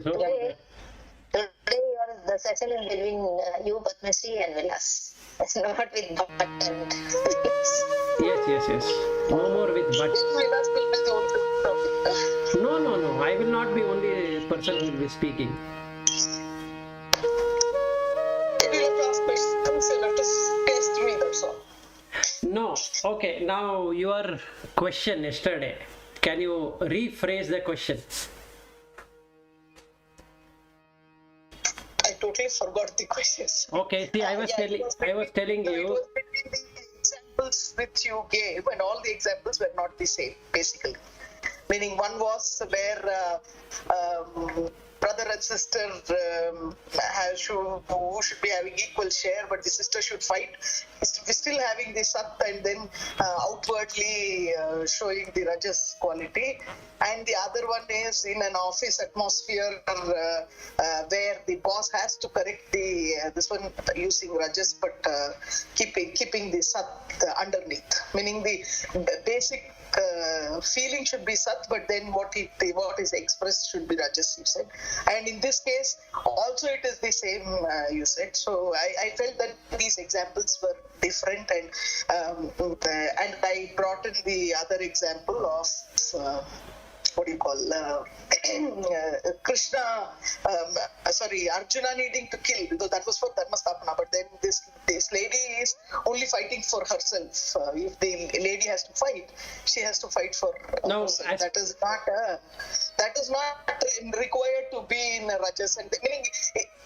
Today, the session is between you, Padmasri, and Vilas. It's not with but and Yes. No more with but. Vilas will be the only topic. No. I will not be only person who will be speaking. We'll have to ask questions, you'll have to test me, that's all. No. Okay. Now your question yesterday. Can you rephrase the question? I totally forgot the questions. Okay. See, I was telling you. It was between the examples which you gave, and all the examples were not the same, basically. Meaning, one was where brother and sister who should be having equal share, but the sister should fight. We're still having the sat and then outwardly showing the rajas quality. And the other one is in an office atmosphere where the boss has to correct this one using rajas, but keeping the sat underneath. Meaning the basic feeling should be sat, but then what is expressed should be rajas, you said. And in this case also it is the same, you said. So I felt that these examples were different, and I brought in the other example of Krishna, Arjuna needing to kill, because that was for Dharmastapana, but then this lady is only fighting for herself. If the lady has to fight, she has to fight for herself. That is not required to be in a rajas, and meaning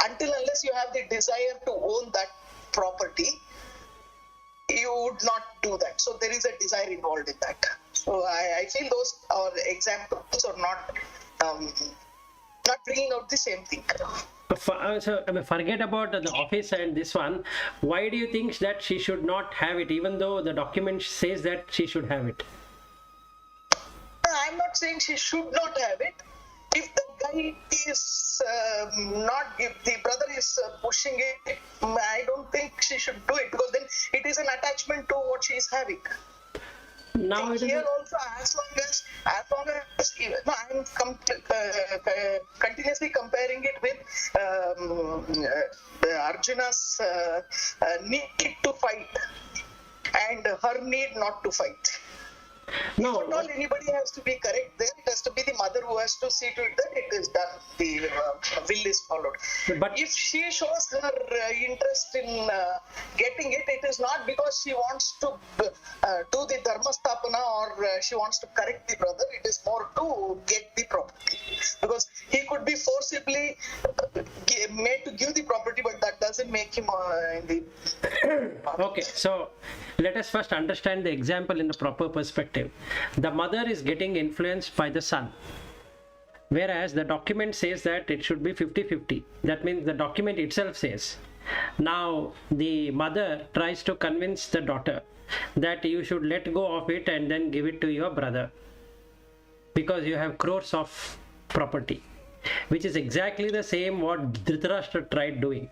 unless you have the desire to own that property, you would not do that. So there is a desire involved in that. So I feel those are examples are not bringing out the same thing. So forget about the office and this one. Why do you think that she should not have it, even though the document says that she should have it? I'm not saying she should not have it. If the guy is if the brother is pushing it, I don't think she should do it, because then it is an attachment to what she is having. Now here also, as long as I'm continuously comparing it with Arjuna's need to fight and her need not to fight. No. If at all anybody has to be correct there, it has to be the mother who has to see to it that it is done, the will is followed. But if she shows her interest in getting it, it is not because she wants to do the Dharmastapana or she wants to correct the brother. It is more to get the property, because he could be forcibly made to give the property, but that doesn't make him in the Okay, so let us first understand the example in the proper perspective. The mother is getting influenced by the son, whereas the document says that it should be 50-50. That means the document itself says. Now the mother tries to convince the daughter that you should let go of it and then give it to your brother, because you have crores of property, which is exactly the same what Dhritarashtra tried doing.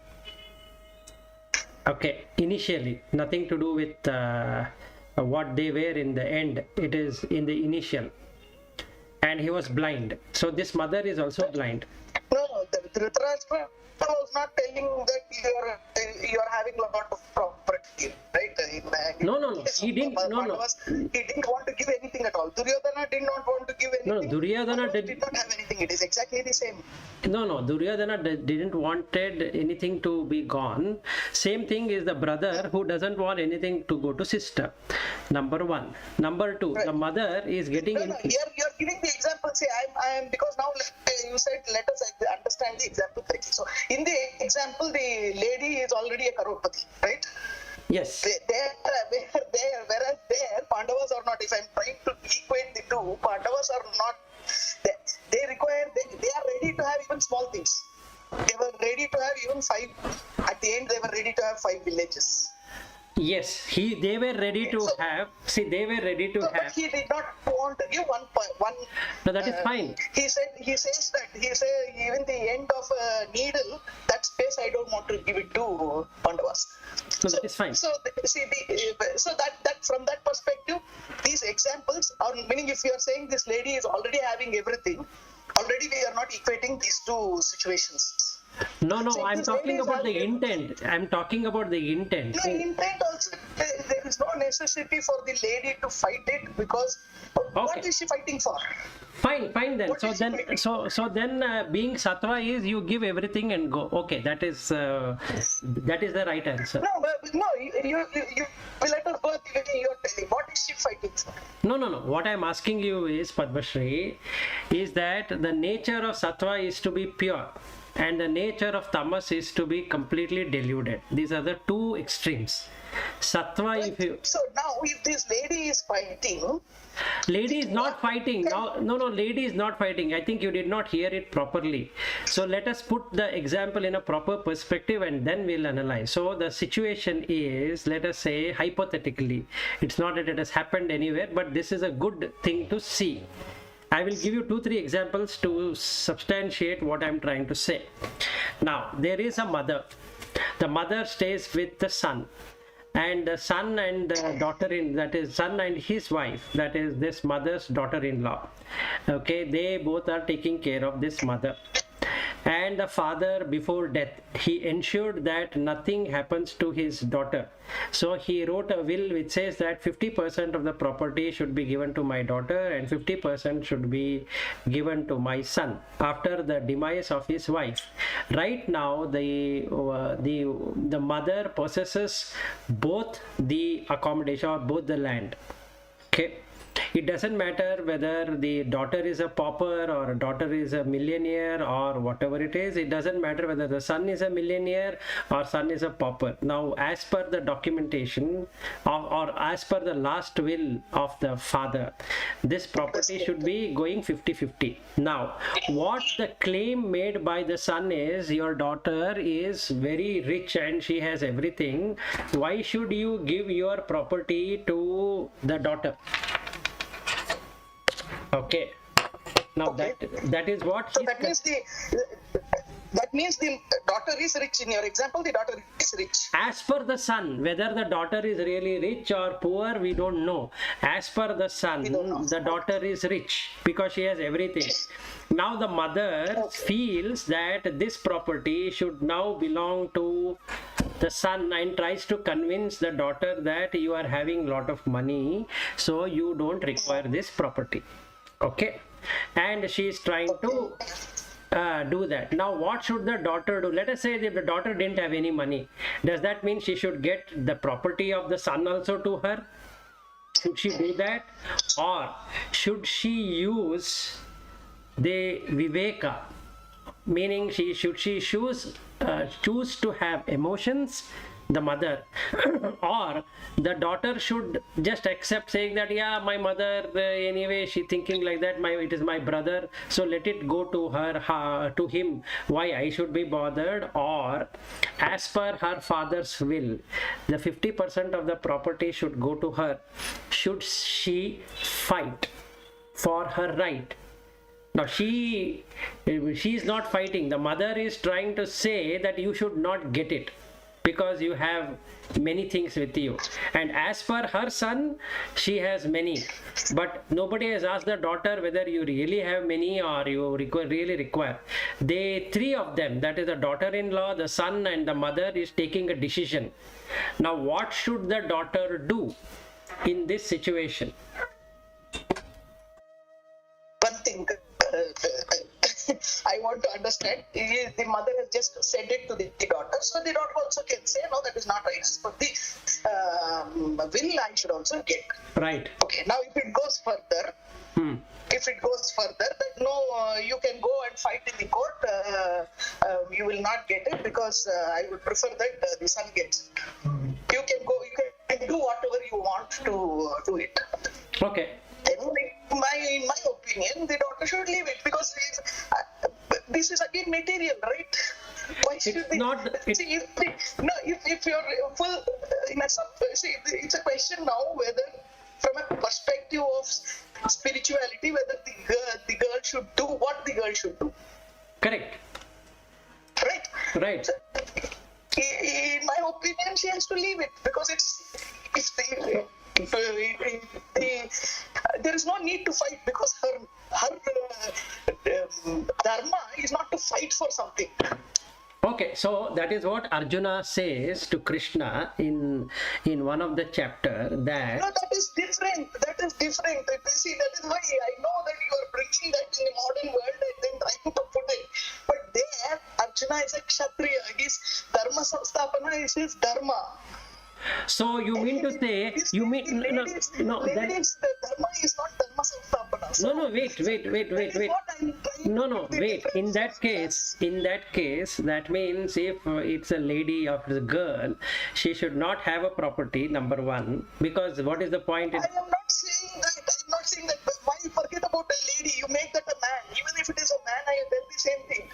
Okay, initially nothing to do with what they were in the end. It is in the initial, and he was blind. So this mother is also blind. No, the Dhritarashtra was not telling that you are having a lot of property, right? No. He didn't. No. He didn't want to give anything at all. Duryodhana did not want to give anything. No, Duryodhana did not have anything. It is exactly the same. No. Duryodhana didn't wanted anything to be gone. Same thing is the brother who doesn't want anything to go to sister. Number one. Number two, right. The mother is getting. Here you're giving the example. See, I am because now you said let us understand the example correctly. So in the example, the lady is already a Karorpati, right? Yes. Whereas there, Pandavas are not. If I'm trying to equate the two, Pandavas are not. They are ready to have even small things. They were ready to have even 5. At the end, they were ready to have 5 villages. Yes, they were ready to have. See, they were ready to have. But he did not want to give one. No, that is fine. He says even the end of a needle, that space I don't want to give it to Pandavas. No, that is fine. So that from that perspective, these examples are meaning if you are saying this lady is already having everything, already we are not equating these two situations. No, So if I'm this talking lady is about the having- intent. I'm talking about the intent. No, intent also, there is no necessity for the lady to fight it, because what Okay. is she fighting for? Fine then. What So is she then, fighting? so then, being sattva is you give everything and go. Okay, that is the right answer. No, but no, you let us go the way you are telling. What is she fighting for? No. What I'm asking you is, Padmashri, is that the nature of sattva is to be pure, and the nature of tamas is to be completely deluded. These are the two extremes. Sattva, if you So now, if this lady is fighting, lady is not fighting now. No, lady is not fighting. I think you did not hear it properly. So let us put the example in a proper perspective and then we'll analyze. So the situation is, let us say hypothetically, it's not that it has happened anywhere, but this is a good thing to see. I will give you 2-3 examples to substantiate what I'm trying to say. Now, there is a mother. The mother stays with the son, and the son and the daughter-in, that is son and his wife, that is this mother's daughter-in-law. Okay, they both are taking care of this mother. And the father, before death, he ensured that nothing happens to his daughter. So he wrote a will which says that 50% of the property should be given to my daughter and 50% should be given to my son after the demise of his wife. Right now, the mother possesses both the accommodation or both the land. Okay. It doesn't matter whether the daughter is a pauper or a daughter is a millionaire or whatever it is. It doesn't matter whether the son is a millionaire or son is a pauper. Now, as per the documentation or as per the last will of the father, this property should be going 50-50. Now, what the claim made by the son is, your daughter is very rich and she has everything. Why should you give your property to the daughter? Okay. Now Okay. that is what so that means the daughter is rich. In your example, the daughter is rich. as per the son, whether the daughter is really rich or poor, we don't know. As per the son, don't know. the daughter is rich because she has everything. Now the mother feels that this property should now belong to the son and tries to convince the daughter that you are having lot of money, so you don't require this property. Okay, and she is trying to do that. Now, what should the daughter do? Let us say if the daughter didn't have any money, does that mean she should get the property of the son also to her? Should she do that, or should she use the viveka, meaning should she choose to have emotions, the mother, or the daughter should just accept, saying that yeah, my mother anyway she thinking like that, it is my brother, so let it go to her, to him, why I should be bothered? Or as per her father's will, the 50% of the property should go to her. Should she fight for her right? Now she is not fighting. The mother is trying to say that you should not get it because you have many things with you. And as per her son, she has many. But nobody has asked the daughter whether you really have many or you really require. They, three of them, that is the daughter-in-law, the son and the mother, is taking a decision. Now what should the daughter do in this situation? One thing I want to understand, the mother has just said it to the daughter, so the daughter also can say, no, that is not right. But the will I should also get. Right. Okay, now if it goes further, that no, you can go and fight in the court, you will not get it because I would prefer that the son gets it. You can do whatever you want to do it. Okay. Then, in my opinion, the daughter should leave it because this is again material, right? Why should It's they? not. See, if you're full see, it's a question now whether, from a perspective of spirituality, whether the girl should do what the girl should do. Correct. Right. Right. So, in my opinion, she has to leave it because there is no need to fight because her dharma is not to fight for something. Okay, so that is what Arjuna says to Krishna in one of the chapter that. No, that is different. That is different. See, that is why I know that you are bringing that in the modern world and then trying to put it. But there, Arjuna is a Kshatriya. His dharma samstapana is his dharma. So you mean to say, you mean, no, that, Ladies, the dharma is not dharma samstapana. So no, wait. that is what I'm trying No, to wait. In that case, that means if it's a lady or it's a girl, she should not have a property, number one, because what is the point? I am not saying that. I'm not saying that. Why forget about a lady? You make that a man. Even if it is a man, I tell the same thing.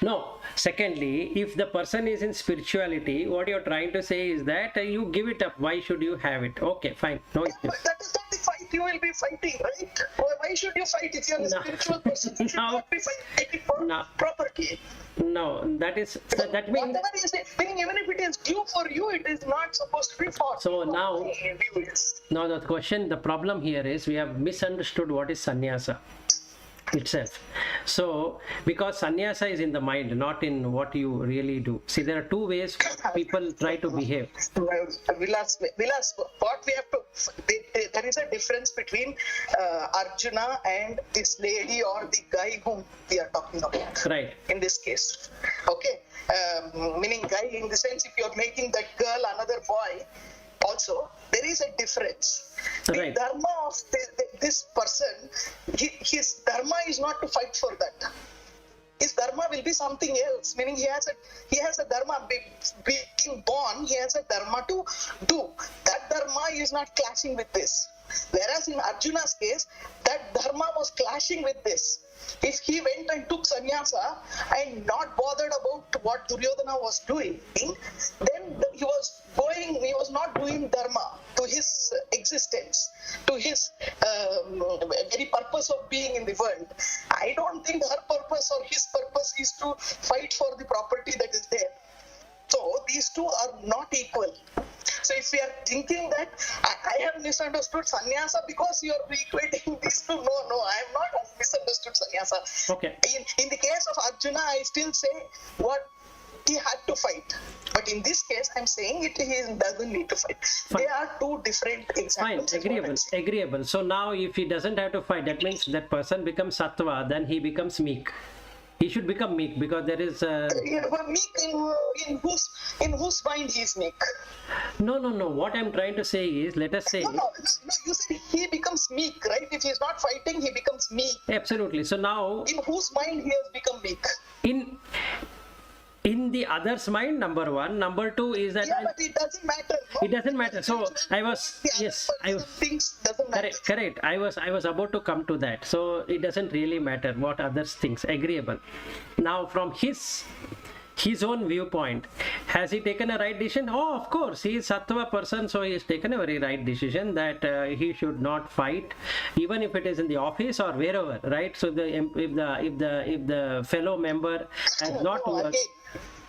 No. Secondly, if the person is in spirituality, what you're trying to say is that you give it up. Why should you have it? Okay, fine. No issues. But that is not the fight you will be fighting, right? Why should you fight if you're a spiritual person? You should not be fighting for property. No, that means. Whatever you say, meaning even if it is due for you, it is not supposed to be for. So now, the question, the problem here is we have misunderstood what is sannyasa itself. So, because sannyasa is in the mind, not in what you really do. See, there are two ways people try to behave. Vilas, what we have to, there is a difference between Arjuna and this lady or the guy whom we are talking about. Right. In this case. Okay. Meaning guy in the sense if you're making that girl another boy, also, there is a difference. Right. The dharma of this person, his dharma is not to fight for that. His dharma will be something else. Meaning he has a dharma. Being born, he has a dharma to do. That dharma is not clashing with this. Whereas in Arjuna's case, that dharma was clashing with this. If he went and took sannyasa and not bothered about what Duryodhana was doing, then he was not doing dharma to his existence, to his very purpose of being in the world. I don't think her purpose or his purpose is to fight for the property that is there. So these two are not equal. So if we are thinking that I have misunderstood sannyasa because you are equating these two, no, I have not misunderstood sannyasa. Okay. In the case of Arjuna, I still say what he had to fight. But in this case, I'm saying he doesn't need to fight. Fine. They are two different examples. Fine, agreeable. So now if he doesn't have to fight, that means that person becomes sattva, then he becomes meek. He should become meek because there is meek in whose mind he is meek? No. What I'm trying to say is, let us say. No. You said he becomes meek, right? If he is not fighting, he becomes meek. Absolutely. So now. In whose mind he has become meek? In the other's mind, number one. Number two is that. Yeah, but it doesn't matter. No? It doesn't matter. So I was things doesn't matter. Correct. I was about to come to that. So it doesn't really matter what others thinks. Agreeable. Now from his own viewpoint, has he taken a right decision? Oh, of course, he is sattva person, so he has taken a very right decision that he should not fight, even if it is in the office or wherever, right? So if the fellow member has not worked.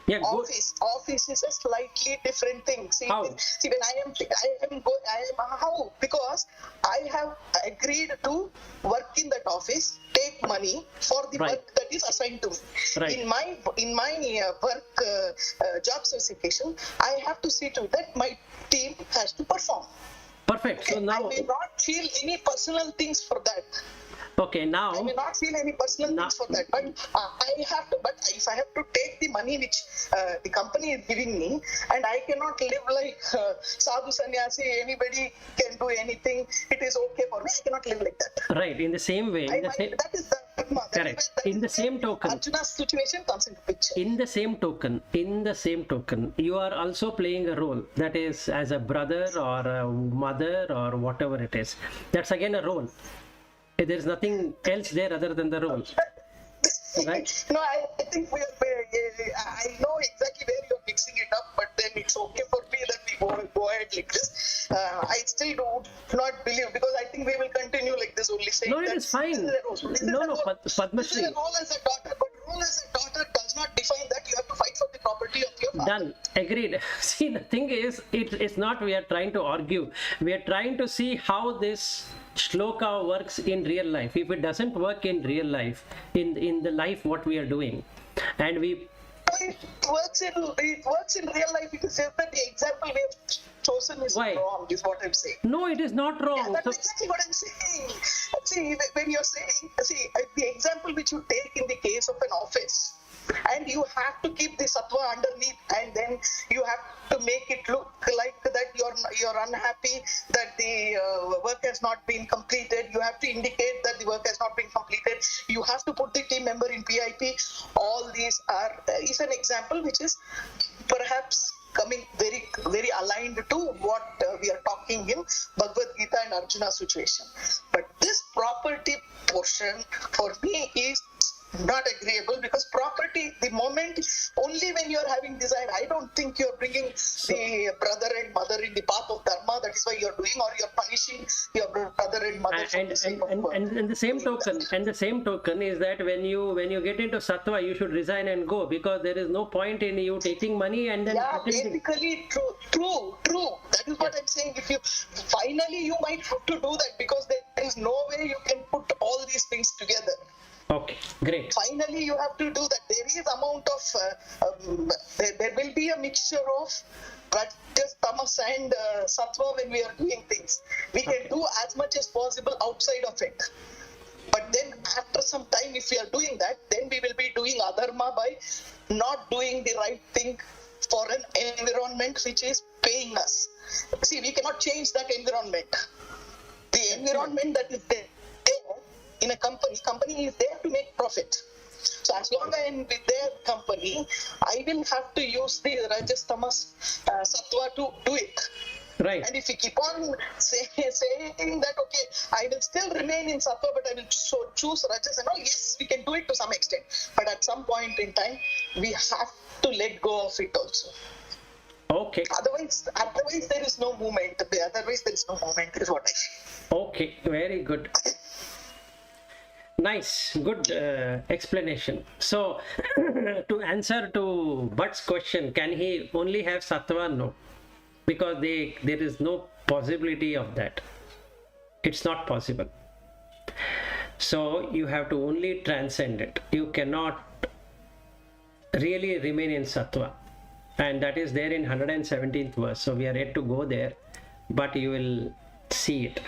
Yeah, office is a slightly different thing. How? How? Because I have agreed to work in that office, take money for the work that is assigned to me. Right. In my work job specification, I have to see to that my team has to perform. Perfect. Okay? So now I may not feel any personal things for that. Okay, now I may not feel any personal things for that, but But if I have to take the money which the company is giving me, and I cannot live like sadhu sannyasi, anybody can do anything. It is okay for me. I cannot live like that. Right. In the same way. That is the dharma. Correct. In the same token. Arjuna's situation comes into picture. In the same token, you are also playing a role. That is, as a brother or a mother or whatever it is. That's again a role. There is nothing else there other than the role. Right? No, I think I know exactly where you're mixing it up, but then it's okay for me that we go ahead like this. I still do not believe, because I think we will continue like this, only saying No, it is fine. No, Padma This is a role as a daughter, but role as a daughter does not define that you have to fight for the property of your father. Done. Agreed. See, the thing is, it's not we are trying to argue. We are trying to see how this shloka works in real life. If it doesn't work in real life, in the life what we are doing, and we It works in real life. It is just that the example we have chosen is Why? wrong, is what I'm saying. no, it is not Yeah, wrong. that's So, exactly what I'm saying. See, when you're saying, the example which you take in the case of an office, and you have to keep the sattva underneath, and then you have to make it look like that you're unhappy that the work has not been completed. You have to indicate that the work has not been completed. You have to put the team member in PIP. All these is an example which is perhaps coming very, very aligned to what we are talking in Bhagavad Gita and Arjuna situation. But this property portion for me is not agreeable, because property, the moment, only when you are having desire, I don't think you are bringing the brother and mother in the path of dharma. That is why you are doing, or you are punishing your brother and mother. and the same token is that when you get into sattva, you should resign and go, because there is no point in you taking money and then Yeah, pretending. basically true. That is what I'm saying. If you finally, you might have to do that, because there is no way you can put all these things together. Okay, great. Finally, you have to do that. There is amount of there will be a mixture of rajas, tamas, and sattva when we are doing things. We can do as much as possible outside of it. But then after some time, if we are doing that, then we will be doing adharma by not doing the right thing for an environment which is paying us. See, we cannot change that environment. The environment that is there in a company is there to make profit. So as long as I am with their company, I will have to use the rajas, tamas, sattva to do it. Right. And if we keep on saying that, okay, I will still remain in sattva, but I will choose rajas and all, yes, we can do it to some extent. But at some point in time, we have to let go of it also. Okay. Otherwise there is no movement. Otherwise there is no movement, is what I feel. Okay, very good. Nice, good explanation. So, to answer to Bhatt's question, can he only have sattva? No, because there is no possibility of that. It's not possible. So, you have to only transcend it. You cannot really remain in sattva. And that is there in 117th verse. So, we are yet to go there, but you will see it.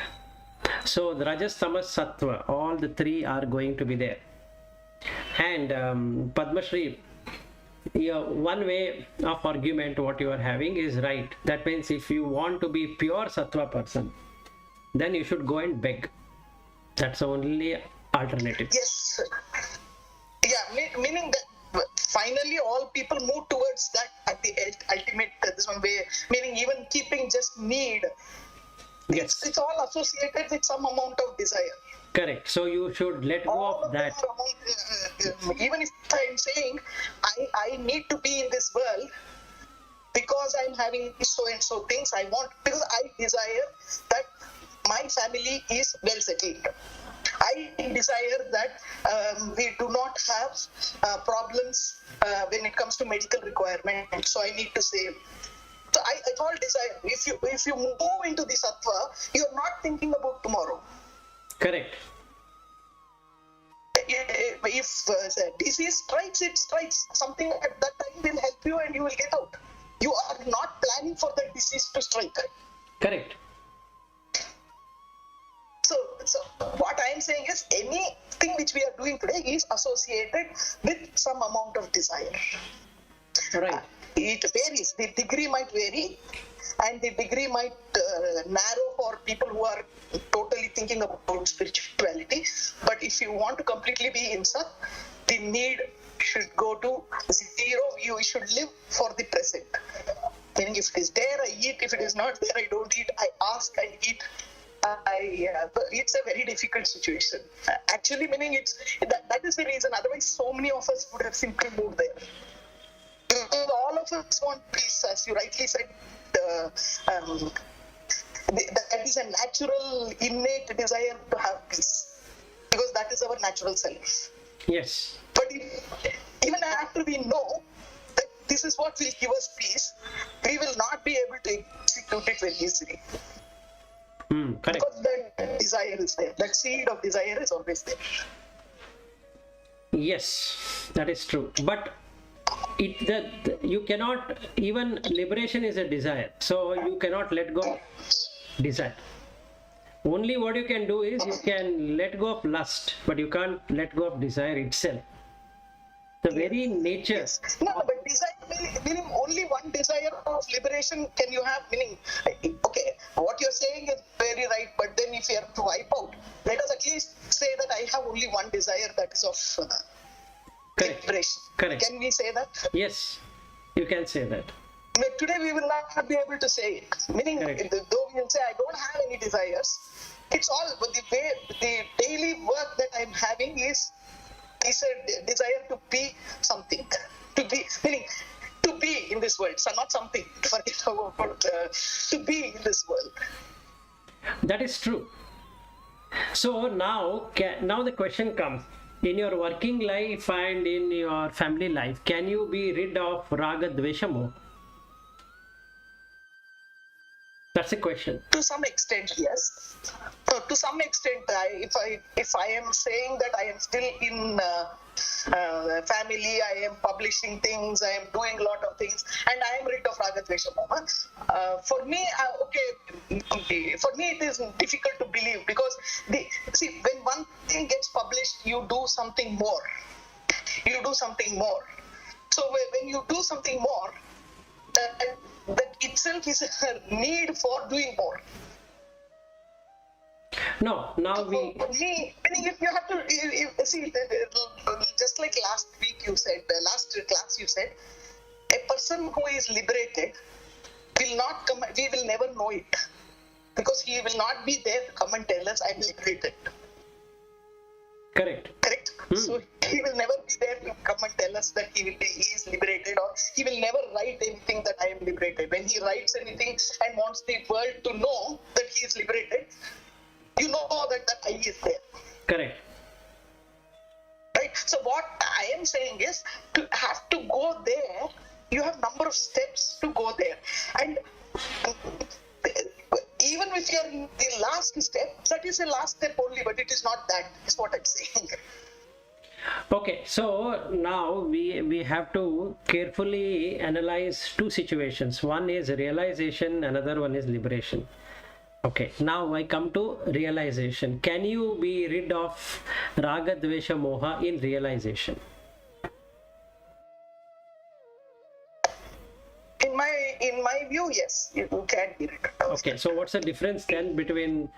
So the rajas, tamas, sattva, all the three are going to be there. And Padmashri, one way of argument what you are having is right. That means if you want to be pure sattva person, then you should go and beg. That's the only alternative. Yes. Yeah, meaning that finally all people move towards that at the ultimate this one way. Meaning even keeping just need. Yes. It's all associated with some amount of desire. Correct. So you should let go All of that. Even if I'm saying I need to be in this world because I'm having so and so things I want, because I desire that my family is well settled. I desire that we do not have problems when it comes to medical requirements. So I need to save. So it's all desire. If you move into the sattva, you're not thinking about tomorrow. Correct. If disease strikes, it strikes. Something at that time will help you and you will get out. You are not planning for the disease to strike. Correct. So what I am saying is anything which we are doing today is associated with some amount of desire. Right. It varies. The degree might vary, and the degree might narrow for people who are totally thinking about spirituality. But if you want to completely be in Sat, the need should go to zero. You should live for the present. Meaning, if it is there, I eat. If it is not there, I don't eat. I ask and eat. It's a very difficult situation. Actually, meaning that is the reason. Otherwise, so many of us would have simply moved there. All of us want peace, as you rightly said. That is a natural, innate desire to have peace, because that is our natural self. Yes. But even after we know that this is what will give us peace, we will not be able to execute it very easily. Correct. Because that desire is there. That seed of desire is always there. Yes, that is true. But you cannot, even liberation is a desire. So you cannot let go of desire. Only what you can do is you can let go of lust, but you can't let go of desire itself. The very nature. No, but desire meaning only one desire of liberation can you have, meaning, okay, what you're saying is very right, but then if you have to wipe out, let us at least say that I have only one desire, that is of liberation. Correct. Can we say that? Yes, you can say that. But today we will not be able to say it. Meaning, Correct. though we will say I don't have any desires, it's all, but the daily work that I'm having is a desire to be something. To be, meaning, to be in this world. So not something, forget about to be in this world. That is true. So now the question comes, in your working life and in your family life, can you be rid of raga dvesha moha? That's a question. To some extent, yes. To some extent, if I am saying that I am still in family, I am publishing things, I am doing a lot of things, and I am rid of raga dvesha moha. For me, for me it is difficult to believe, because when one thing gets published, you do something more. You do something more. So when you do something more, that itself is a need for doing more. No, now For me, meaning if you have to see, just like last week you said, last class you said, a person who is liberated will not come. We will never know it, because he will not be there to come and tell us I'm liberated. Correct. Correct. So he will never be there to come and tell us that he is liberated, or he will never write anything that I am liberated. When he writes anything and wants the world to know that he is liberated, you know that I is there. Correct. Right. So what I am saying is, to have to go there, you have number of steps to go there, and even if you are in the last step, that is the last step only, but it is not that, is what I'm saying. Okay, so now we have to carefully analyze two situations. One is realization, another one is liberation. Okay, now I come to realization. Can you be rid of raga dvesha moha in realization? In my view, yes, you can be rid of. Okay, so what's the difference then between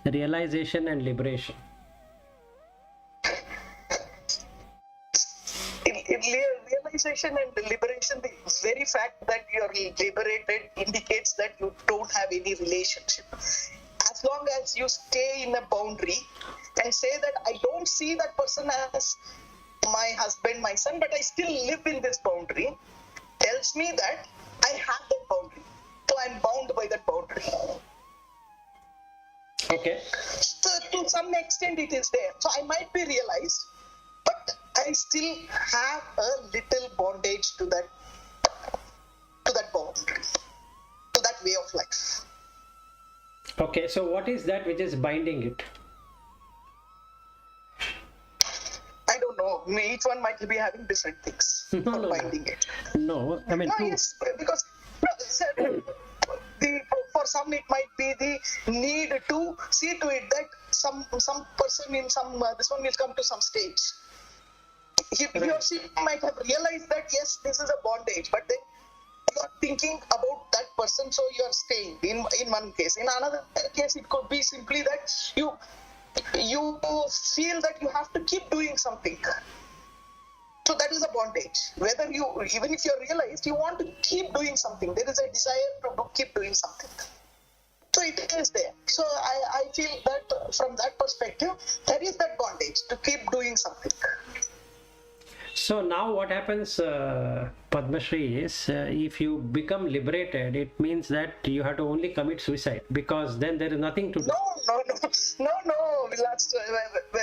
realization and liberation? In realization and liberation, the very fact that you are liberated indicates that you don't have any relationship. As long as you stay in a boundary and say that I don't see that person as my husband, my son, but I still live in this boundary, tells me that I have that boundary. So I'm bound by that boundary. Okay. So to some extent it is there. So I might be realized, but I still have a little bondage to that boundary, to that way of life. Okay, so what is that which is binding it? I don't know. Each one might be having different things for binding it. No, I mean, No, yes, because for some it might be the need to see to it that some person in this one will come to some stage. He or she might have realized that yes, this is a bondage, but then you are thinking about that person, so you are staying in one case. In another case, it could be simply that you feel that you have to keep doing something. So that is a bondage. Whether even if you are realized, you want to keep doing something. There is a desire to keep doing something. So it is there. So I feel that from that perspective, there is that bondage to keep doing something. So now what happens, Padma Shri, is if you become liberated, it means that you have to only commit suicide, because then there is nothing to do. No.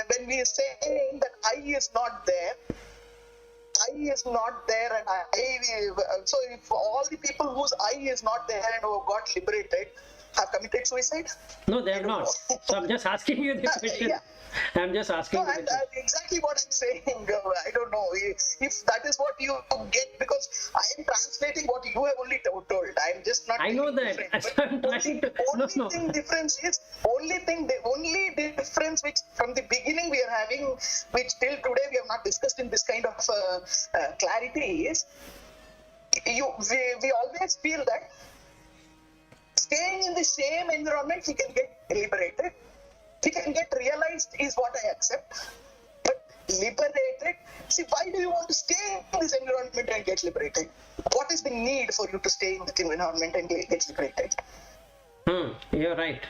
When we are saying that I is not there, and so if all the people whose I is not there and who got liberated, have committed suicide? No, they have not. So I'm just asking you the question. Yeah. I'm just asking No, you the and question. exactly what I'm saying. I don't know if that is what you get, because I am translating what you have only told. I'm just not. I know telling that. different. So I'm But trying to. No, only no. thing difference is the only difference which from the beginning we are having, which till today we have not discussed in this kind of clarity, is we always feel that staying in the same environment we can get liberated, we can get realized is what I accept. But liberated, see, why do you want to stay in this environment and get liberated? What is the need for you to stay in that environment and get liberated? You're right.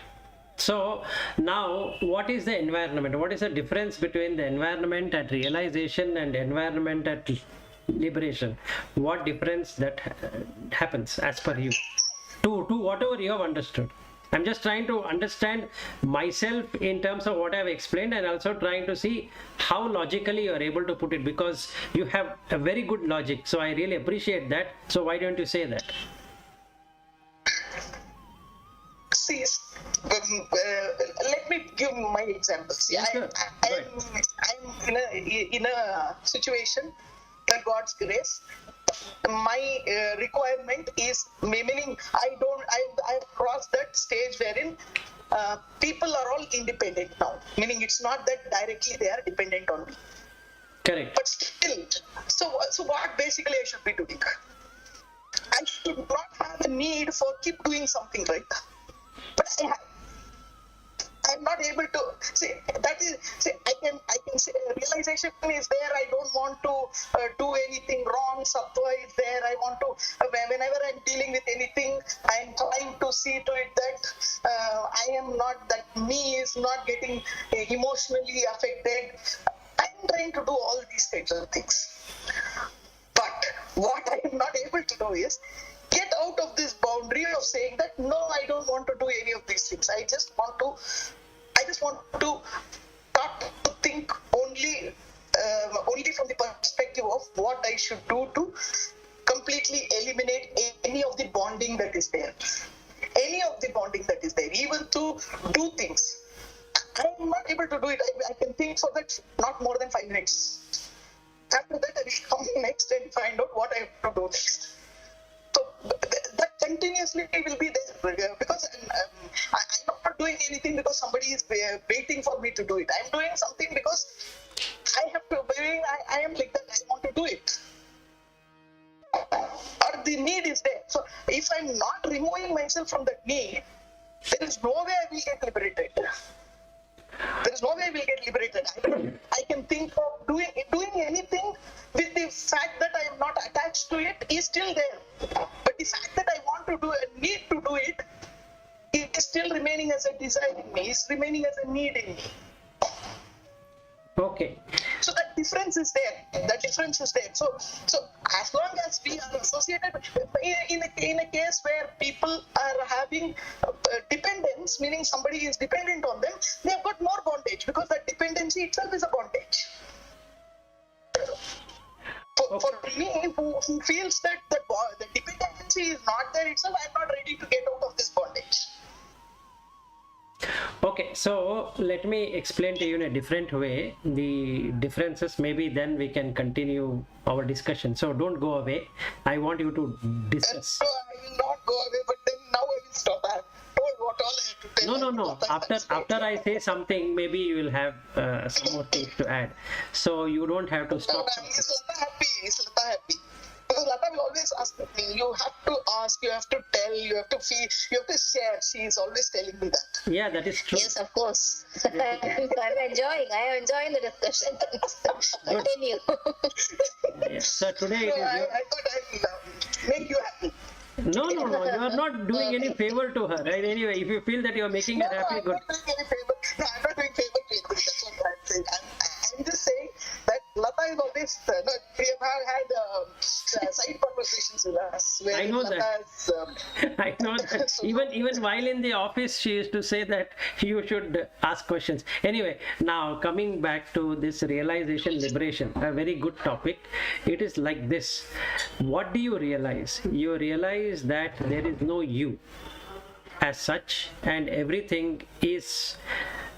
So now, what is the environment? What is the difference between the environment at realization and environment at liberation? What difference that happens as per you? To whatever you have understood. I'm just trying to understand myself in terms of what I've explained, and also trying to see how logically you are able to put it, because you have a very good logic. So I really appreciate that. So why don't you say that? See, let me give my examples. Yes, sir. I'm in a situation, by God's grace. My requirement is, meaning I've crossed that stage wherein people are all independent now. Meaning it's not that directly they are dependent on me. Correct. But still, so what basically I should be doing? I should not have a need for keep doing something, right? But I'm not able to see. That is, see, I can say realization is there. I don't want to do anything wrong. Sattva is there. I want to. Whenever I'm dealing with anything, I'm trying to see to it that I am not, that me is not getting emotionally affected. I'm trying to do all these kinds of things. But what I am not able to do is get out of this boundary of saying that no, I don't want to do any of these things. I just want to start to think only from the perspective of what I should do to completely eliminate any of the bonding that is there. Any of the bonding that is there, even to do things. I'm not able to do it. I can think for that not more than 5 minutes. After that, I will come next and find out what I have to do next. So that continuously will be there, because I'm not doing anything because somebody is waiting for me to do it. I'm doing something because I have to. I am like that. I want to do it, or the need is there. So if I'm not removing myself from that need, there is no way I will get liberated. There is no way I will get liberated. I can think of doing anything with the fact that I am not attached to it is still there. But the fact that I want to do and need to do it, it is still remaining as a desire in me, is remaining as a need in me. Okay. So that difference is there. That difference is there. So as long as we are associated in a case where people are having dependence, meaning somebody is dependent on them, they have got more bondage, because that dependency itself is a bondage. For me, who feels that the dependency is not there itself, I'm not ready to get out of this bondage. Okay, so let me explain to you in a different way the differences. Maybe then we can continue our discussion. So don't go away. I want you to discuss. So I will not go away, but then now I will stop. I told what all I have to tell. No. After I say something, maybe you will have some more things to add. So you don't have to stop. Is Lata happy? Is Lata happy? Because Lata will always ask me, you have to ask, you have to tell, you have to feel, you have to share. She is always telling me that. Yeah, that is true. Yes, of course. I'm enjoying the discussion. Continue. Yeah. So today it is I thought I will make you happy. No, you are not doing any favor to her, right? Anyway, if you feel that you are making her happy, good. I'm not doing any favor. No, I'm not doing favor to anybody. That's what I'm saying. I'm just saying that Lata is always, we have had side conversations with us. Where I know Lata that. is, I know that. Even while in the office, she used to say that you should ask questions. Anyway, now coming back to this realization, liberation, a very good topic. It is like this. What do you realize? You realize that there is no you. as such, and everything is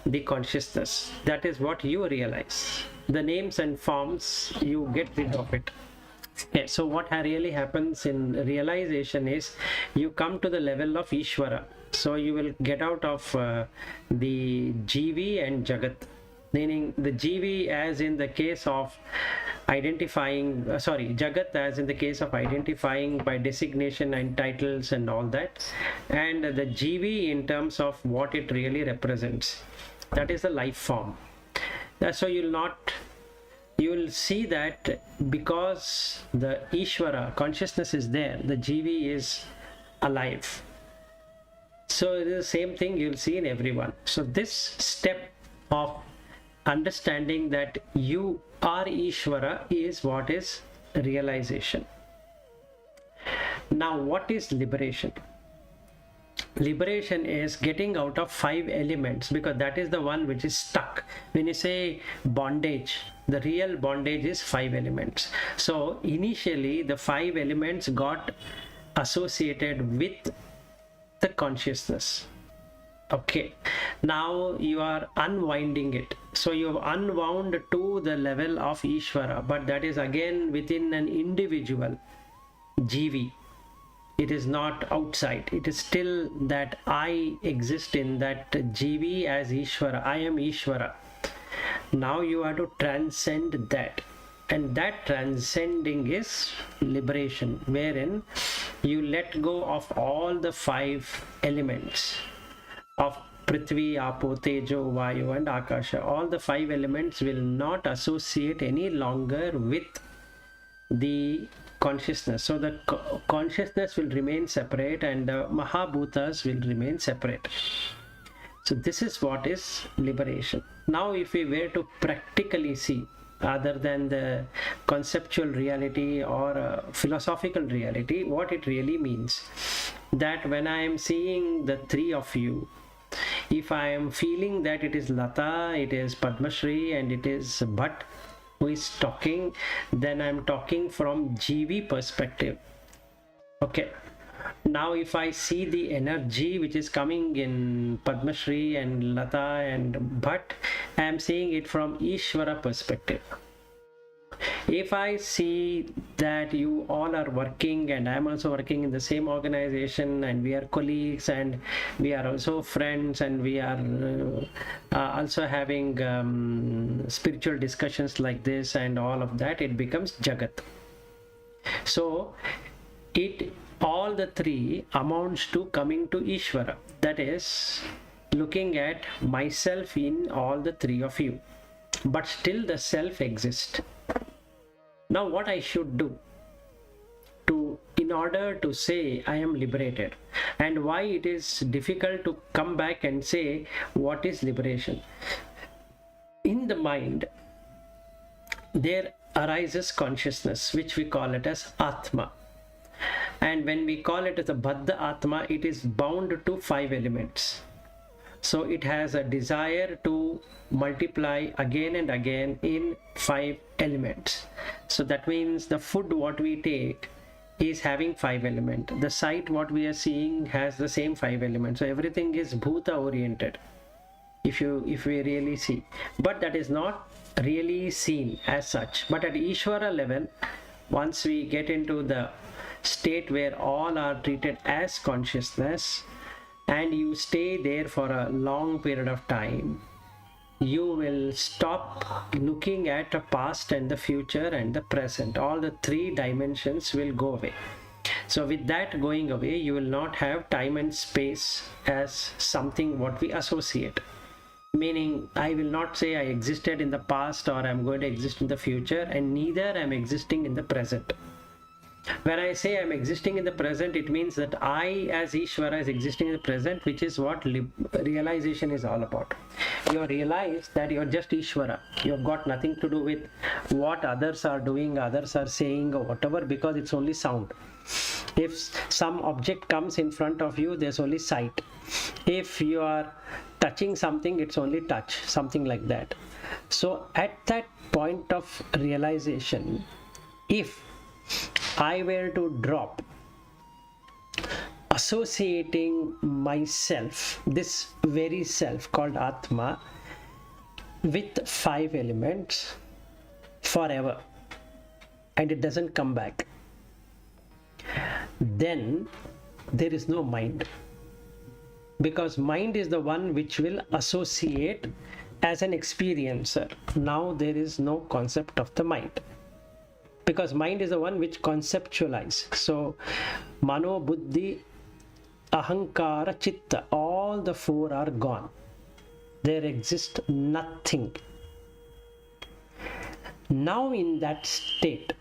the consciousness. That is what you realize. The names and forms, you get rid of it. Okay, so what really happens in realization is you come to the level of Ishvara. So you will get out of the Jivi and Jagat, meaning the Jivi as in the case of identifying, Jagat as in the case of identifying by designation and titles and all that, and the Jivi in terms of what it really represents. That is the life form. So you will see that because the Ishvara consciousness is there, the Jivi is alive. So it is the same thing you will see in everyone. So this step of understanding that you are Ishvara is what is realization. Now, what is liberation? Liberation is getting out of 5 elements, because that is the one which is stuck. When you say bondage, the real bondage is 5 elements. So initially the 5 elements got associated with the consciousness. Okay, now you are unwinding it. So you have unwound to the level of Ishvara, but that is again within an individual Jivi. It is not outside. It is still that I exist in that Jivi as Ishvara. I am Ishvara. Now you have to transcend that. And that transcending is liberation, wherein you let go of all the 5 elements of Prithvi, Apo, Tejo, Vayu and Akasha. All the 5 elements will not associate any longer with the consciousness. So the consciousness will remain separate and the Mahabhutas will remain separate. So this is what is liberation. Now if we were to practically see, other than the conceptual reality or philosophical reality, what it really means, that when I am seeing the 3 of you, if I am feeling that it is Lata, it is Padmashri and it is Bhatt who is talking, then I am talking from Jivi perspective. Okay. Now if I see the energy which is coming in Padmashri and Lata and Bhatt, I am seeing it from Ishvara perspective. If I see that you all are working and I am also working in the same organization and we are colleagues and we are also friends and we are also having spiritual discussions like this and all of that, it becomes Jagat. So all the 3 amounts to coming to Ishvara, that is looking at myself in all the 3 of you, but still the self exists. Now what I should do in order to say I am liberated, and why it is difficult to come back and say what is liberation. In the mind there arises consciousness which we call it as Atma. And when we call it as a Baddha Atma, it is bound to 5 elements. So it has a desire to multiply again and again in 5 elements. So that means the food what we take is having 5 elements. The sight what we are seeing has the same 5 elements. So everything is Bhuta oriented, if we really see. But that is not really seen as such. But at Ishvara level, once we get into the state where all are treated as consciousness and you stay there for a long period of time, you will stop looking at the past and the future and the present. All the 3 dimensions will go away. So with that going away, you will not have time and space as something what we associate. Meaning, I will not say I existed in the past or I'm going to exist in the future, and neither I'm existing in the present. When I say I'm existing in the present, it means that I as Ishvara is existing in the present, which is what realization is all about. You realize that you're just Ishvara. You've got nothing to do with what others are doing, others are saying or whatever, because it's only sound. If some object comes in front of you, there's only sight. If you are touching something, it's only touch, something like that. So at that point of realization, if I were to drop associating myself, this very self called Atma, with 5 elements forever, and it doesn't come back, then there is no mind. Because mind is the one which will associate as an experiencer. Now there is no concept of the mind, because mind is the one which conceptualizes. So mano, buddhi, ahankara, chitta, all the 4 are gone. There exists nothing. Now in that state,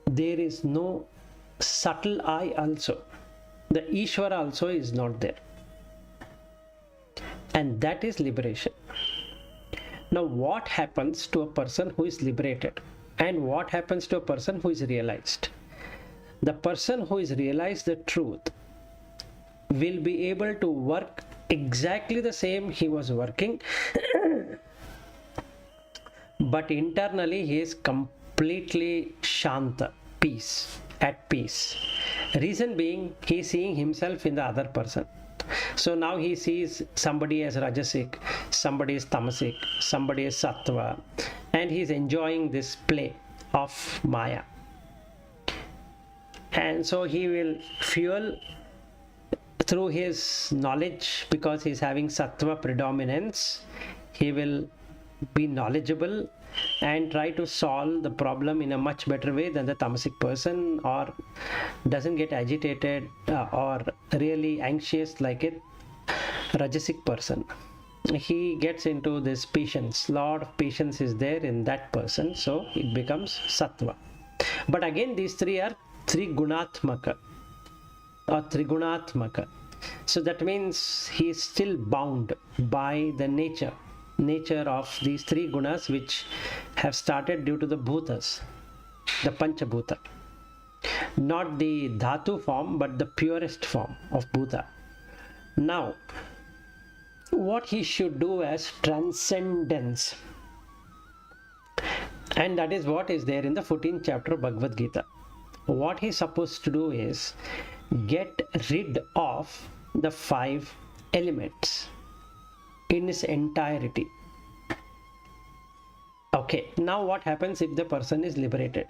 there is no subtle I also. The Ishvara also is not there. And that is liberation. Now what happens to a person who is liberated? And what happens to a person who is realized? The person who is realized the truth will be able to work exactly the same he was working, but internally he is completely shanta, peace, at peace. Reason being, he is seeing himself in the other person. So now he sees somebody as Rajasic, somebody is Tamasic, somebody is Sattva, and he is enjoying this play of Maya. And so he will fuel through his knowledge, because he is having Sattva predominance. He will be knowledgeable and try to solve the problem in a much better way than the Tamasic person, or doesn't get agitated or really anxious like a Rajasic person. He gets into this patience. Lot of patience is there in that person, so it becomes Sattva. But again, these 3 are Trigunatmaka or Trigunatmaka. So that means he is still bound by the nature of these 3 gunas, which have started due to the bhutas, the Panchabhuta. Not the dhatu form, but the purest form of bhuta. Now, what he should do as transcendence, and that is what is there in the 14th chapter of Bhagavad Gita. What he is supposed to do is get rid of the 5 elements in its entirety. Okay, now what happens if the person is liberated?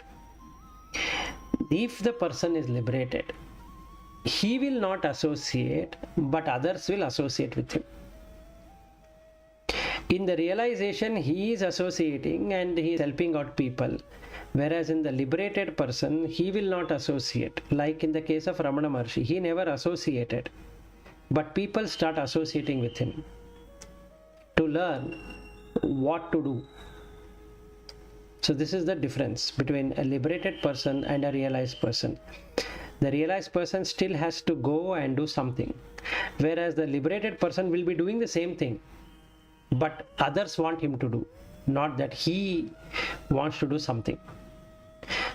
If the person is liberated, he will not associate, but others will associate with him. In the realization, he is associating and he is helping out people. Whereas in the liberated person, he will not associate. Like in the case of Ramana Maharshi, he never associated. But people start associating with him to learn what to do. So this is the difference between a liberated person and a realized person. The realized person still has to go and do something, whereas the liberated person will be doing the same thing, but others want him to do, not that he wants to do something.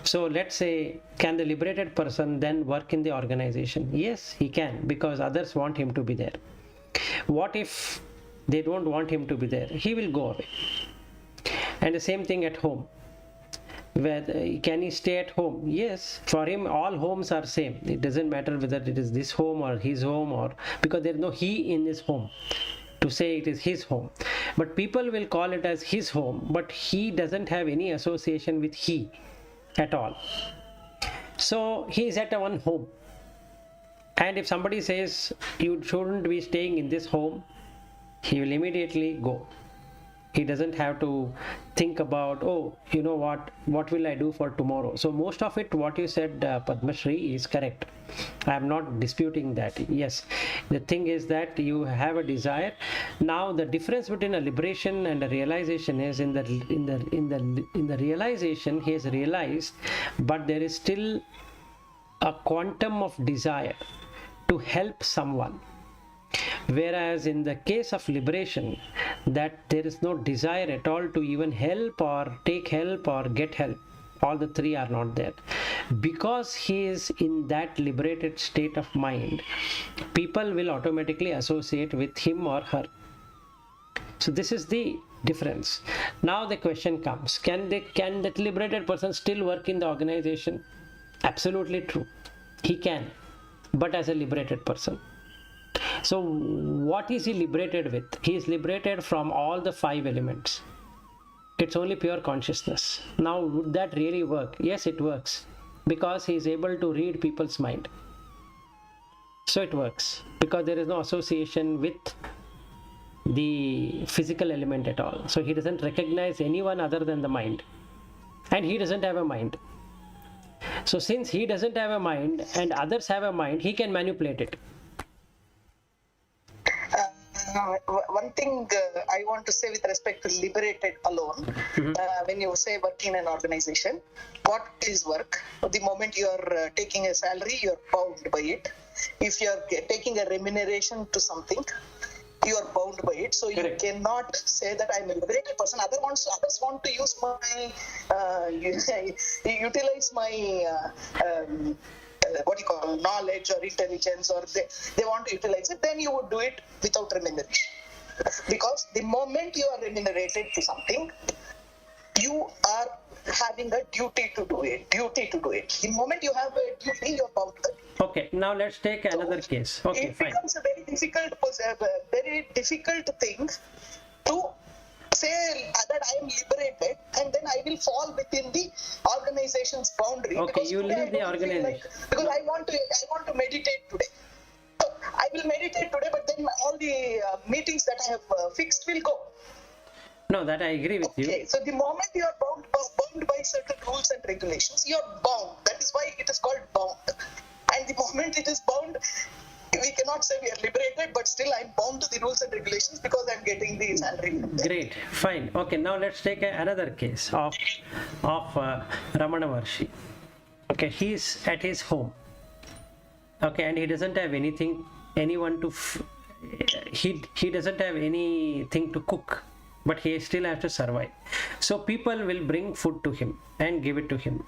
So let's say, can the liberated person then work in the organization? Yes, he can, because others want him to be there. What if they don't want him to be there? He will go away. And the same thing at home. Can he stay at home? Yes, for him all homes are same. It doesn't matter whether it is this home or his home, or because there is no he in his home to say it is his home. But people will call it as his home, but he doesn't have any association with he at all. So he is at one home, and if somebody says you shouldn't be staying in this home, he will immediately go. He doesn't have to think about, oh, you know what will I do for tomorrow? So most of it, what you said, Padma Shri, is correct. I am not disputing that. Yes, the thing is that you have a desire. Now the difference between a liberation and a realization is in the realization he has realized, but there is still a quantum of desire to help someone. Whereas in the case of liberation, that there is no desire at all to even help or take help or get help. All the 3 are not there. Because he is in that liberated state of mind, people will automatically associate with him or her. So this is the difference. Now the question comes, can that liberated person still work in the organization? Absolutely true. He can. but as a liberated person. So what is he liberated with? He is liberated from all the 5 elements. It's only pure consciousness. Now, would that really work? Yes, it works, because he is able to read people's mind. So it works because there is no association with the physical element at all. So he doesn't recognize anyone other than the mind, and he doesn't have a mind. So since he doesn't have a mind and others have a mind, he can manipulate it. One thing I want to say with respect to liberated alone, when you say work in an organization, what is work? The moment you are taking a salary, you are bound by it. If you are taking a remuneration to something, you are bound by it. So Correct. you cannot say that I'm a liberated person. Others want to use my, utilize my what you call knowledge or intelligence, or they want to utilize it, then you would do it without remuneration. Because the moment you are remunerated to something, you are having a duty to do it. The moment you have a duty, you're bound to it. Okay, now let's take another case. Okay, It fine. becomes a very difficult thing to say that I am liberated and then I will fall within the organization's boundary. Okay, Because you today leave I the don't feel organization. because I want to meditate today. So I will meditate today, but then all the meetings that I have fixed will go. No, that I agree with you. Okay, so the moment you are bound by certain rules and regulations, you are bound. That is why it is called bound. And the moment it is bound, we cannot say we are liberated, but still I'm bound to the rules and regulations because I'm getting the salary. Great, fine. Okay, now let's take another case of Ramana Maharshi. Okay, he's at his home. Okay, and he doesn't have anyone to. He doesn't have anything to cook, but he still has to survive. So people will bring food to him and give it to him.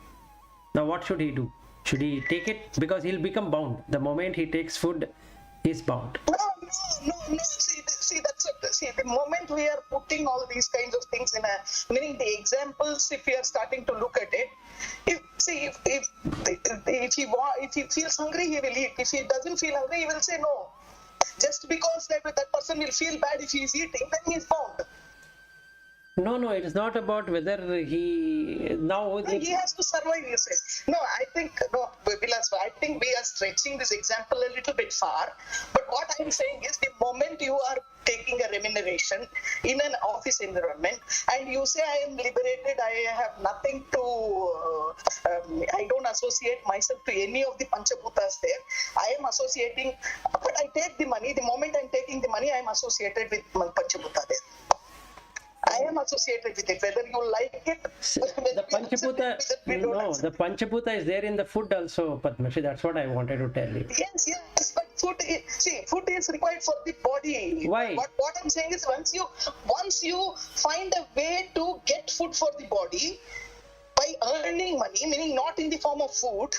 Now, what should he do? Should he take it? Because he'll become bound. The moment he takes food, he's bound. No. See, the moment we are putting all these kinds of things meaning the examples, if we are starting to look at it, if he feels hungry, he will eat. If he doesn't feel hungry, he will say no. Just because that person will feel bad if he is eating, then he is bound. No, it is not about whether he has to survive, you say. No, Vilas, I think we are stretching this example a little bit far. But what I'm saying is the moment you are taking a remuneration in an office environment and you say I am liberated, I have nothing to, I don't associate myself to any of the Panchabhutas there. I am associating, but I take the money. The moment I'm taking the money, I am associated with Panchabhuta there. I am associated with it, whether you like it. The Panchabhuta is there in the food also, Padmashi. That's what I wanted to tell you. Yes, but food is required for the body. Why? What I'm saying is once you find a way to get food for the body by earning money, meaning not in the form of food,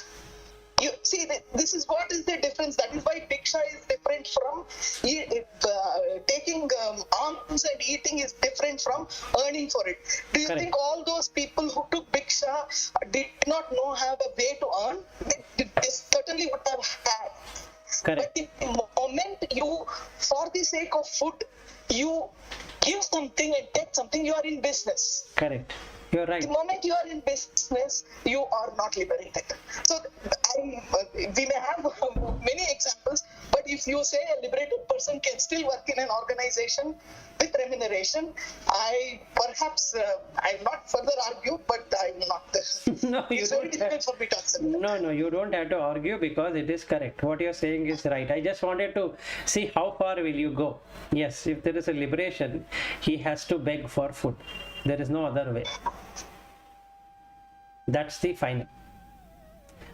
you see, this is what is the difference. That is why Diksha is different from taking alms, and eating is different from earning for it. Do you think all those people who took Diksha did not have a way to earn? They certainly would have had. Correct. But the moment you, for the sake of food, you give something and take something, you are in business. Correct. You're right. The moment you are in business, you are not liberated. So we may have many examples, but if you say a liberated person can still work in an organization with remuneration, I will not further argue, but I will not. No, it's very difficult for me to answer. No, you don't have to argue because it is correct. What you're saying is right. I just wanted to see how far will you go. Yes, if there is a liberation, he has to beg for food. There is no other way. That's the final.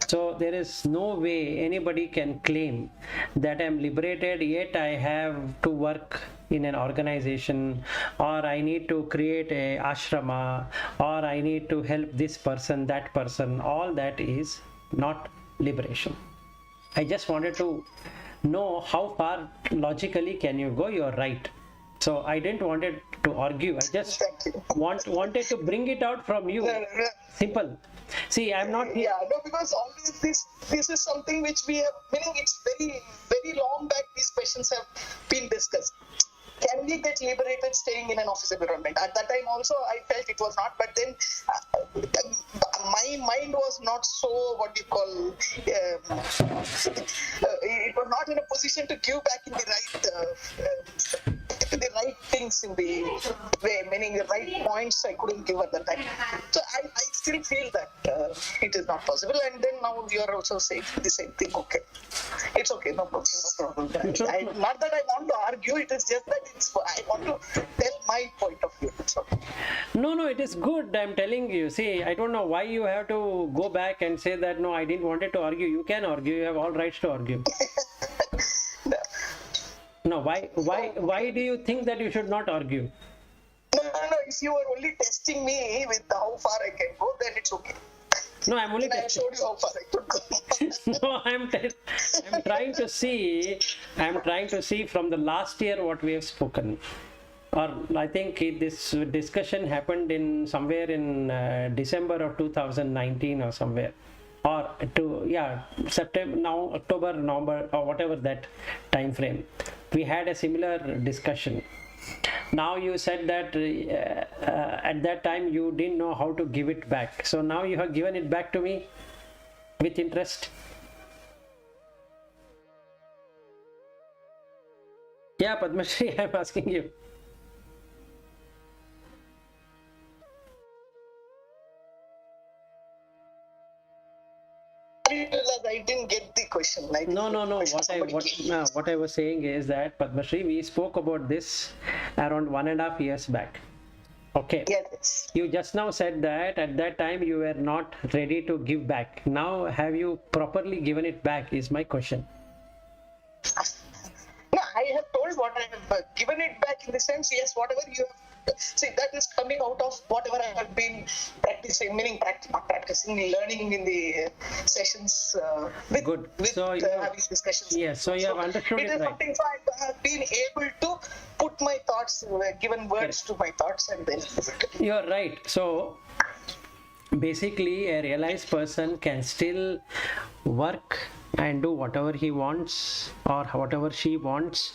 So there is no way anybody can claim that I'm liberated, yet I have to work in an organization, or I need to create a ashrama, or I need to help this person, that person. All that is not liberation. I just wanted to know how far logically can you go. You're right. So I didn't want it to argue. I just wanted to bring it out from you. Simple. See, I'm not. Yeah, no, because always this is something which we have, meaning it's very long back these questions have been discussed. Can we get liberated staying in an office environment? At that time also I felt it was not, but then my mind was not so, what do you call, it was not in a position to give back in the right things in the way, meaning the right points I couldn't give at that time. So I still feel that it is not possible. And then now you are also saying the same thing. Okay, it's okay, no problem, no problem. Not that I want to argue, it is just that I want to tell my point of view. It's okay. No, it is good. I'm telling you. See, I don't know why you have to go back and say that, no, I didn't wanted to argue. You can argue. You have all rights to argue. No, why do you think that you should not argue? No. If you are only testing me with how far I can go, then it's okay. No, I'm only I showed you how far I could go. No, I'm trying to see from the last year what we have spoken. Or I think this discussion happened in somewhere in December of 2019 or somewhere. Or September, now October, November, or whatever that time frame. We had a similar discussion. Now you said that at that time you didn't know how to give it back. So now you have given it back to me with interest. Yeah, Padmashri, I'm asking you. I didn't get the question. No. What I was saying is that, Padmashri, we spoke about this around 1.5 years back. Okay. Yes. You just now said that at that time you were not ready to give back. Now, have you properly given it back? Is my question. No, I have told what I have given it back in the sense, yes, whatever you have. See, that is coming out of whatever I have been practicing, meaning learning in the sessions Good. with So having discussions. Yes, so you have understood it is right. something I have been able to put my thoughts, given words to my thoughts, and then You're right. So basically, a realized person can still work and do whatever he wants or whatever she wants,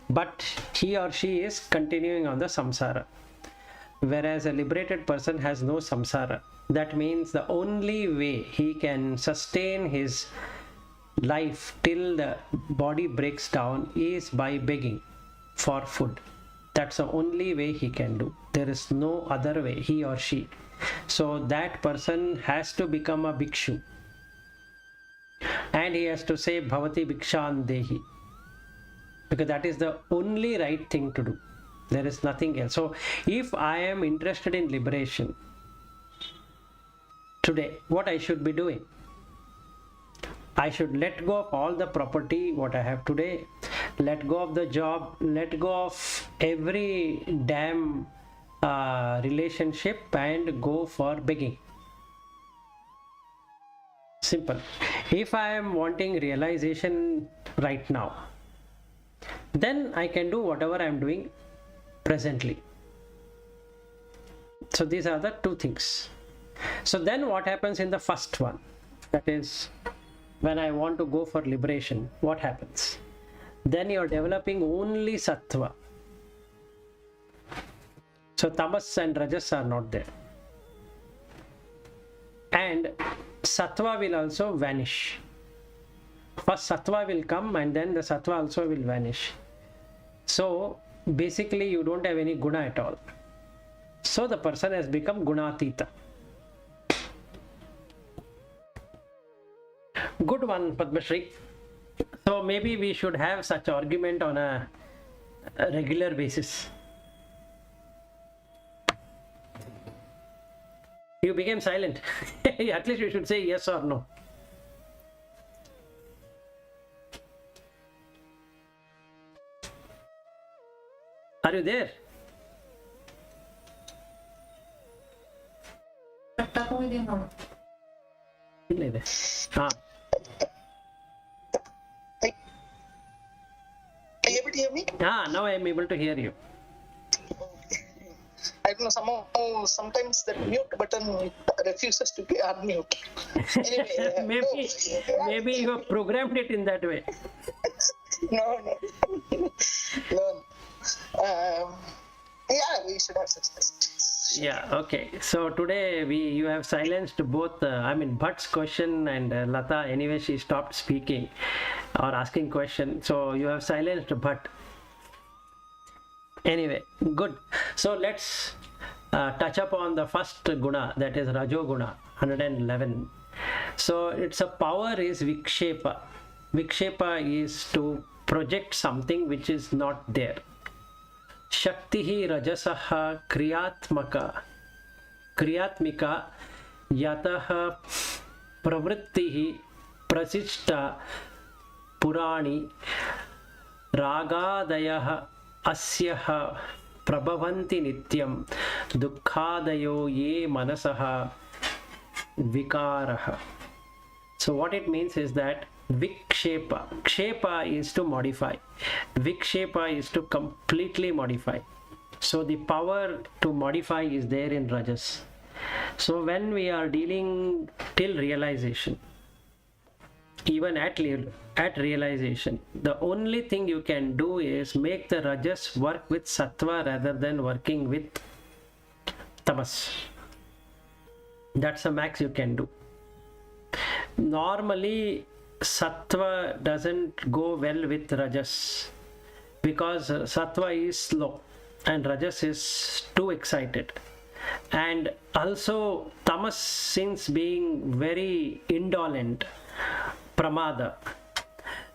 but he or she is continuing on the samsara. Whereas a liberated person has no samsara. That means the only way he can sustain his life till the body breaks down is by begging for food. That's the only way he can do. There is no other way, he or she. So that person has to become a bhikshu. And he has to say Bhavati Bhikshan Dehi. Because that is the only right thing to do. There is nothing else. So if I am interested in liberation today, what I should be doing? I should let go of all the property what I have today, let go of the job, let go of every damn relationship and go for begging. Simple. If I am wanting realization right now, then I can do whatever I am doing presently. So these are the two things. So then what happens in the first one? That is, when I want to go for liberation, what happens? Then you are developing only sattva. So tamas and rajas are not there. And sattva will also vanish. First sattva will come and then the sattva also will vanish. So basically you don't have any guna at all. So the person has become gunatita. Good one, Padmashri. So maybe we should have such argument on a regular basis. You became silent. At least you should say yes or no. Are you there? ಇಲ್ಲ ಇದೆ. ಹಾ. Are you able to hear me? Now I am able to hear you. I sometimes the mute button refuses to unmute. Anyway, maybe you have programmed it in that way. no. Yeah, we should have such questions. Yeah, okay. So today you have silenced both, Bhatt's question and Lata. Anyway, she stopped speaking or asking question. So you have silenced Bhatt. Anyway, good. So let's touch upon the first guna, that is Rajo Guna, 111. So its a power is Vikshepa. Vikshepa is to project something which is not there. Shaktihi rajasaha kriyatmika yataha pravrittihi prasishta purani ragadayah asyaha prabhavanti nityam dukkadayo ye manasaha vikaraha. So what it means is that Vikshepa. Kshepa is to modify. Vikshepa is to completely modify. So the power to modify is there in Rajas. So when we are dealing till realization, even at realization, the only thing you can do is make the Rajas work with Sattva rather than working with Tamas. That's the max you can do. Normally, Sattva doesn't go well with Rajas because Sattva is slow and Rajas is too excited. And also Tamas, since being very indolent, pramada,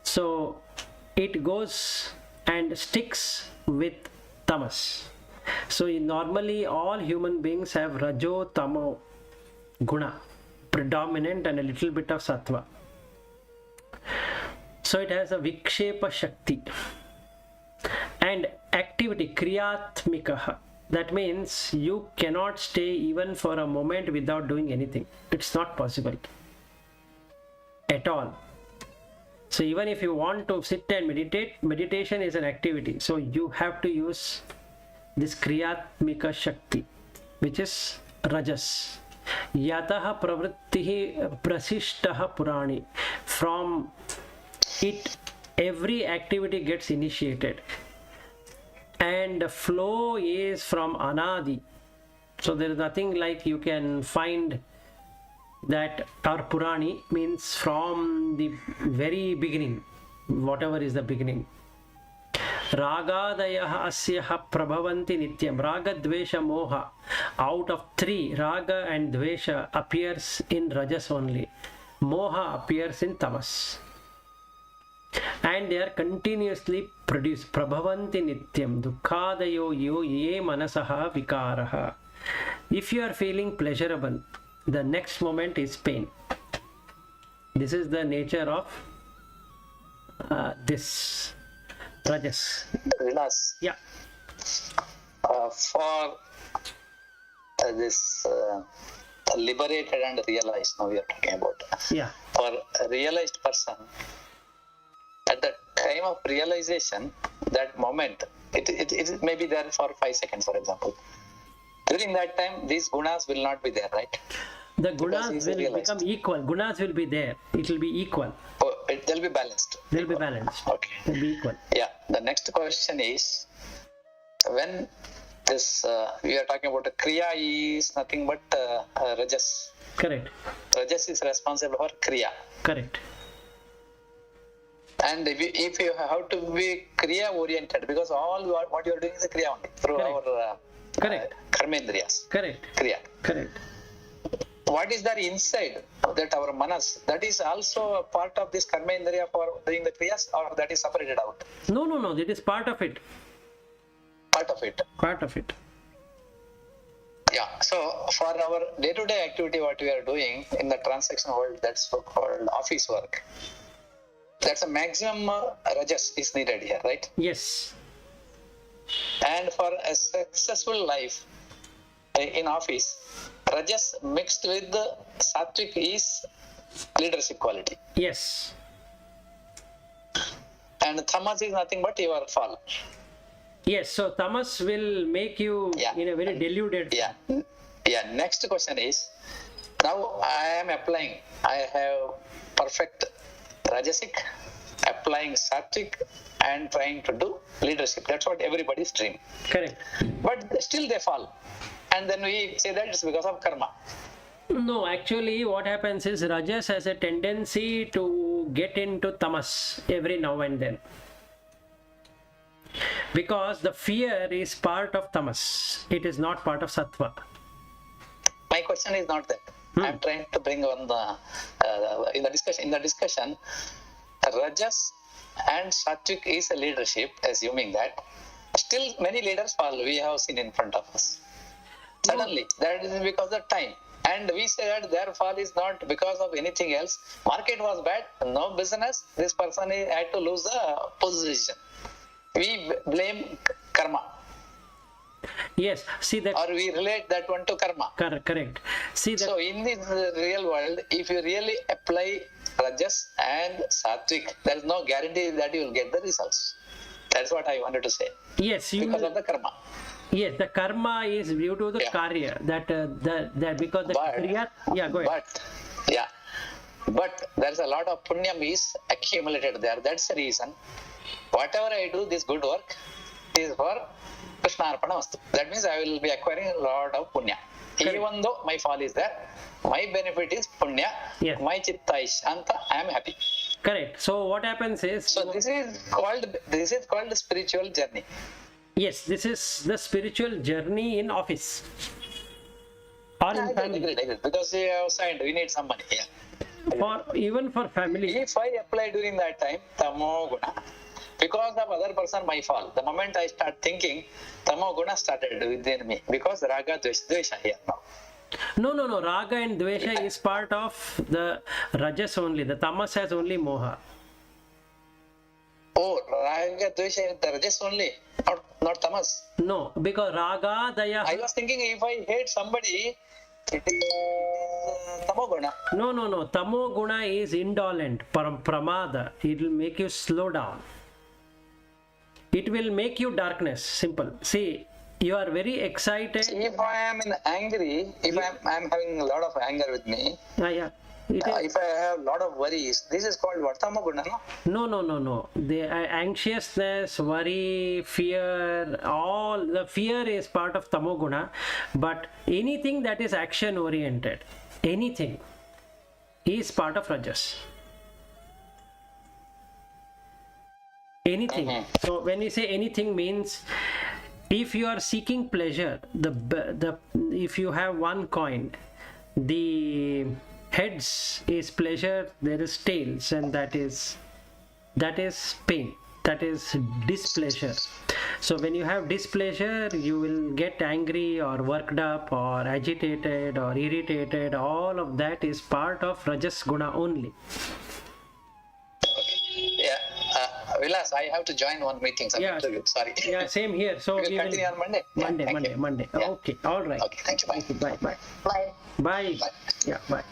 so it goes and sticks with Tamas. So normally all human beings have Rajo Tamo Guna, predominant, and a little bit of Sattva. So it has a Vikshepa Shakti and activity Kriyatmikaha. That means you cannot stay even for a moment without doing anything. It's not possible at all. So even if you want to sit and meditate, meditation is an activity. So you have to use this Kriyatmika Shakti, which is Rajas. Yataha pravrittihi prasishtaha purani. From it, every activity gets initiated, and the flow is from Anadi. So there is nothing like you can find that, or Purani means from the very beginning, whatever is the beginning. Ragadayah asyaha prabhavanti nityam. Raga, Dvesha, Moha. Out of three, Raga and Dvesha appears in Rajas only. Moha appears in Tamas. And they are continuously produced. Prabhavanti nityam. Dukkadayo yo ye manasaha vikaraha. If you are feeling pleasurable, the next moment is pain. This is the nature of this Rajas. Vilas, Yeah. for this liberated and realized, now we are talking about. Yeah. For a realized person, at the time of realization, that moment, it may be there for 5 seconds, for example. During that time, these gunas will not be there, right? The Because gunas he's will realized. become equal. Gunas will be there. It will be equal. Oh, they'll be balanced. They'll be balanced. Okay. They'll be equal. Yeah. The next question is, when this we are talking about a kriya is nothing but rajas. Correct. Rajas is responsible for kriya, Correct. and if you have to be kriya oriented, because all what you are doing is a kriya only through Correct. our Correct. karmendriyas, Correct. kriya. Correct. What is there inside that our manas, that is also a part of this karmendriya for doing the kriyas, or that is separated out? No, no, no. It is part of it. Part of it. Part of it. Yeah. So for our day-to-day activity, what we are doing in the transaction world, that's so-called office work. That's a maximum rajas is needed here, right? Yes. And for a successful life in office, rajas mixed with the sattvic is leadership quality, Yes. and tamas is nothing but your fall. Yes, so tamas will make you Yeah. in a very deluded. Yeah. Yeah. Next question is, now I am applying. I have perfect Rajasic, applying Sattvic, and trying to do leadership. That's what everybody's dream. Correct. But still they fall. And then we say that it's because of karma. No, actually, what happens is Rajas has a tendency to get into tamas every now and then. Because the fear is part of tamas, it is not part of sattva. My question is not that. I'm trying to bring on the in the discussion, Rajas and Sattvic is a leadership, assuming that. Still, many leaders fall. We have seen in front of us. Suddenly, that is because of time. And we say that their fall is not because of anything else. Market was bad, no business. This person had to lose the position. We blame karma, Yes, see that. or we relate that one to karma. Correct. See that. So in this real world, if you really apply Rajas and Sattvic, there is no guarantee that you will get the results. That's what I wanted to say. Yes, you. Because of the karma. Yes, the karma is due to the Yeah. karya. That because the But, kriya. Yeah, go ahead. But there's a lot of punyam is accumulated there. That's the reason. Whatever I do, this good work is for Krishna Arpana Vastu. That means I will be acquiring a lot of punya. Correct. Even though my fall is there, my benefit is punya. Yes. My chitta is shanta. I am happy. Correct. So what happens is. So this is called spiritual journey. Yes, this is the spiritual journey in office or in family. Agreed. Because we have signed, we need some money. Yeah. Even for family. If I apply during that time, tamo guna, because of other person my fall, the moment I start thinking, tamo guna started within me, because raga dvesha here now. No. Raga and dvesha is part of the rajas only. The tamas has only moha. Oh, raga dvesha is the rajas only, not tamas. No, because raga daya. I was thinking if I hate somebody, it is tamo guna. No. Tamo guna is indolent, pramada. It will make you slow down. It will make you darkness. Simple. See, you are very excited. If I am angry, if I am having a lot of anger with me, Yeah. It is. if I have a lot of worries, this is called what, tamo guna, no? No. The anxiousness, worry, fear, all the fear is part of tamoguna. But anything that is action oriented, anything is part of rajas. Anything. So when we say anything means if you are seeking pleasure, the if you have one coin, the heads is pleasure, there is tails, and that is pain, that is displeasure. So when you have displeasure, you will get angry or worked up or agitated or irritated. All of that is part of rajas guna only. Yeah, Vilas, I have to join one meeting. Yeah. Interview. Sorry. Yeah, same here. So We will we continue on Monday. Yeah, thank you. Monday. Yeah. Okay, all right. Okay, thank you. Bye. Bye. Bye. Bye. Bye. Yeah, bye.